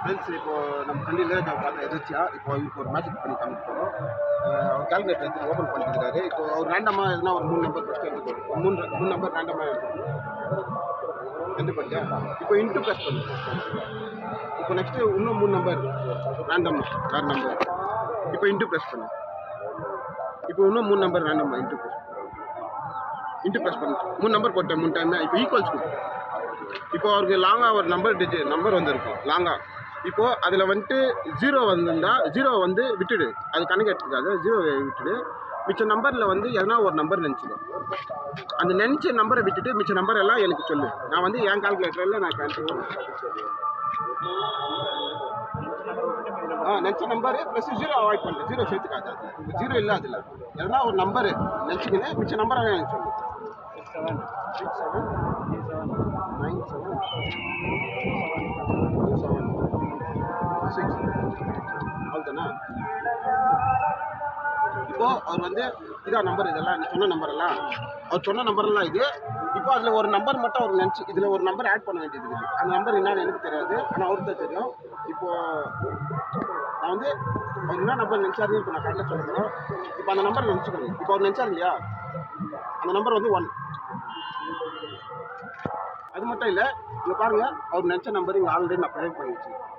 Friends இப்போது நம்ம ஃப்ரெண்டில் பார்த்தா எதிர்ச்சியா இப்போ இதுக்கு ஒரு மேஜிக் பண்ணி காமிப்போம். அவர் கால்குலேட்டர் எடுத்து ஓப்பன் பண்ணிக்கிறாரு. இப்போ அவர் ரேண்டமாக எதுனா ஒரு 3 நம்பர் ஃபஸ்ட்டு எடுத்துக்கணும். ஒரு மூணு நம்பர் ரேண்டமாக எடுத்துக்கணும். எது பண்ணியா இப்போ இன்ட்டு ப்ளஸ் பண்ணு. இப்போ நெக்ஸ்ட்டு இன்னும் 3 நம்பர் ரேண்டம் வேறு நம்பர். இப்போ இன்ட்டு ப்ளஸ் பண்ணு. இப்போ இன்னும் 3 நம்பர் ரேண்டமாக இன்ட்டு ப்ளஸ் பண்ணு. 3 நம்பர் போட்டேன் 3 டைம். இப்போ ஈக்குவல்ஸ் கொடுக்கும். இப்போ அவருக்கு லாங்காக ஒரு நம்பர் வந்துருக்கும் லாங்காக. இப்போது அதில் வந்துட்டு 0 வந்திருந்தா 0 வந்து விட்டுடு, அது கணக்கு எடுத்துக்காது. 0 விட்டுடு. மிச்ச நம்பரில் வந்து எதனா ஒரு நம்பர் நினச்சிடும். அந்த நினச்ச நம்பரை விட்டுட்டு மிச்ச நம்பர் எல்லாம் எனக்கு சொல்லு. நான் வந்து என் கால்குலேட்டரில் நான் கேன்சல் பண்ணுவேன். நினச்ச நம்பரு ப்ளஸ் 0 அவாய்ட் பண்ணு. 0 சேர்த்துக்காது. அது 0 இல்லை. அதில் எதனா ஒரு நம்பரு நினச்சிக்கின்னு மிச்ச நம்பரை எனக்கு சொல்லு. 6 7 9 7 2 7 6 அவ்வளோதானே. இப்போது அவர் வந்து இதான் நம்பர், இதெல்லாம் சொன்ன நம்பரெல்லாம் அவர் சொன்ன நம்பரெல்லாம் இது. இப்போ அதில் ஒரு நம்பர் மட்டும் அவர் நினச்சி இதில் ஒரு நம்பர் ஆட் பண்ண வேண்டியது இருக்குது. அந்த நம்பர் என்னன்னு எனக்கு தெரியாது, ஆனால் அவருக்கு தான் தெரியும். இப்போது நான் வந்து அவர் என்ன நம்பர் நினச்சாரு இப்போ நான் கரெக்டாக சொல்லணும். இப்போ அந்த நம்பர் நினச்சிக்கணும். இப்போ அவர் நினச்சார் இல்லையா, அந்த நம்பர் வந்து 1. அது மட்டும் இல்லை, இங்கே பாருங்கள், அவர் நினச்ச நம்பர் இங்கே ஆல்ரெடி நான் ப்ரொவைட் பண்ணி வச்சுருக்கேன்.